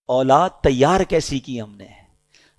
اولاد تیار کیسی کی ہم نے؟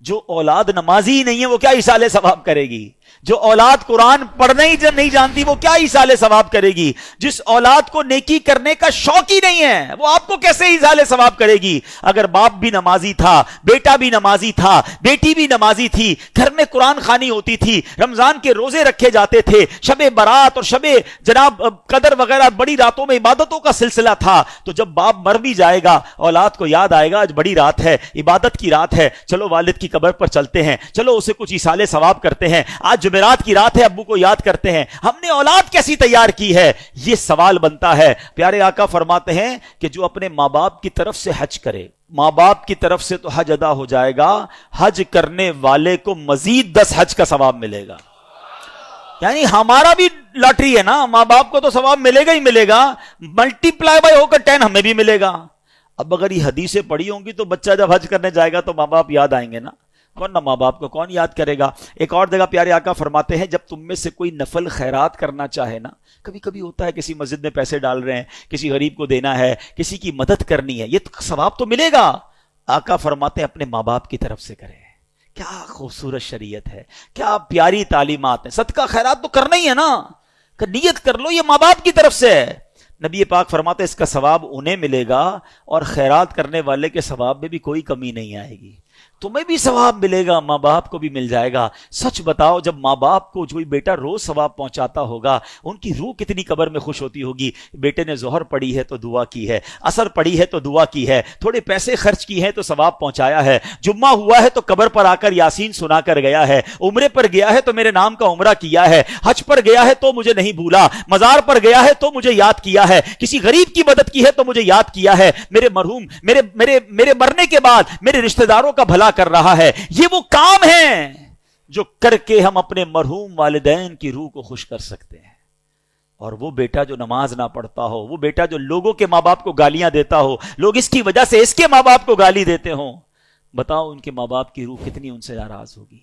جو اولاد نمازی نہیں ہے وہ کیا ایصال ثواب کرے گی؟ جو اولاد قرآن پڑھنے ہی نہیں جانتی وہ کیا ایصال ثواب کرے گی؟ جس اولاد کو نیکی کرنے کا شوق ہی نہیں ہے وہ آپ کو کیسے ایصال ثواب کرے گی؟ اگر باپ بھی نمازی تھا، بیٹا بھی نمازی تھا، بیٹی بھی نمازی تھی، گھر میں قرآن خوانی ہوتی تھی، رمضان کے روزے رکھے جاتے تھے، شب برات اور شب جناب قدر وغیرہ بڑی راتوں میں عبادتوں کا سلسلہ تھا، تو جب باپ مر بھی جائے گا اولاد کو یاد آئے گا آج بڑی رات ہے، عبادت کی رات ہے، چلو والد کی قبر پر چلتے ہیں، چلو اسے کچھ ایصال ثواب کرتے ہیں، آج جمعرات کی رات ہے ابو کو یاد کرتے ہیں۔ ہم نے اولاد کیسی تیار کی ہے؟ یہ سوال بنتا ہے۔ پیارے آقا فرماتے ہیں کہ جو اپنے ماں باپ کی طرف سے حج کرے، ماں باپ کی طرف سے تو حج ادا ہو جائے گا، حج کرنے والے کو مزید 10 حج کا ثواب ملے گا۔ یعنی ہمارا بھی لاٹری ہے نا، ماں باپ کو تو ثواب ملے گا ہی ملے گا، ملٹی پلائی بائی ہو کر 10 ہمیں بھی ملے گا۔ اب اگر یہ حدیثیں پڑھی ہوں گی تو بچہ جب حج کرنے جائے گا تو ماں باپ یاد آئیں گے نا، ورنہ ماں باپ کو کون یاد کرے گا؟ ایک اور جگہ پیارے آقا فرماتے ہیں جب تم میں سے کوئی نفل خیرات کرنا چاہے نا، کبھی کبھی ہوتا ہے کسی مسجد میں پیسے ڈال رہے ہیں، کسی غریب کو دینا ہے، کسی کی مدد کرنی ہے، یہ ثواب تو ملے گا۔ آقا فرماتے ہیں اپنے ماں باپ کی طرف سے کرے۔ کیا خوبصورت شریعت ہے، کیا پیاری تعلیمات ہیں۔ صدقہ خیرات تو کرنا ہی ہے نا، کہ نیت کر لو یہ ماں باپ کی طرف سے ہے۔ نبی پاک فرماتے ہیں اس کا ثواب انہیں ملے گا اور خیرات کرنے والے کے ثواب میں بھی کوئی کمی نہیں آئے گی، تمہیں بھی ثواب ملے گا، ماں باپ کو بھی مل جائے گا۔ سچ بتاؤ جب ماں باپ کو کوئی بیٹا روز ثواب پہنچاتا ہوگا ان کی روح کتنی قبر میں خوش ہوتی ہوگی۔ بیٹے نے ظہر پڑھی ہے تو دعا کی ہے، عصر پڑھی ہے تو دعا کی ہے، تھوڑے پیسے خرچ کی ہیں تو ثواب پہنچایا ہے، جمعہ ہوا ہے تو قبر پر آ کر یاسین سنا کر گیا ہے، عمرے پر گیا ہے تو میرے نام کا عمرہ کیا ہے، حج پر گیا ہے تو مجھے نہیں بھولا، مزار پر گیا ہے تو مجھے یاد کیا ہے، کسی غریب کی مدد کی ہے تو مجھے یاد کیا ہے، میرے مرحوم میرے مرنے کے بعد میرے رشتہ داروں کا بھلا کر رہا ہے۔ یہ وہ کام ہیں جو کر کے ہم اپنے مرحوم والدین کی روح کو خوش کر سکتے ہیں۔ اور وہ بیٹا جو نماز نہ پڑھتا ہو، وہ بیٹا جو لوگوں کے ماں باپ کو گالیاں دیتا ہو، لوگ اس کی وجہ سے اس کے ماں باپ کو گالی دیتے ہوں، بتاؤ ان کے ماں باپ کی روح کتنی ان سے ناراض ہوگی۔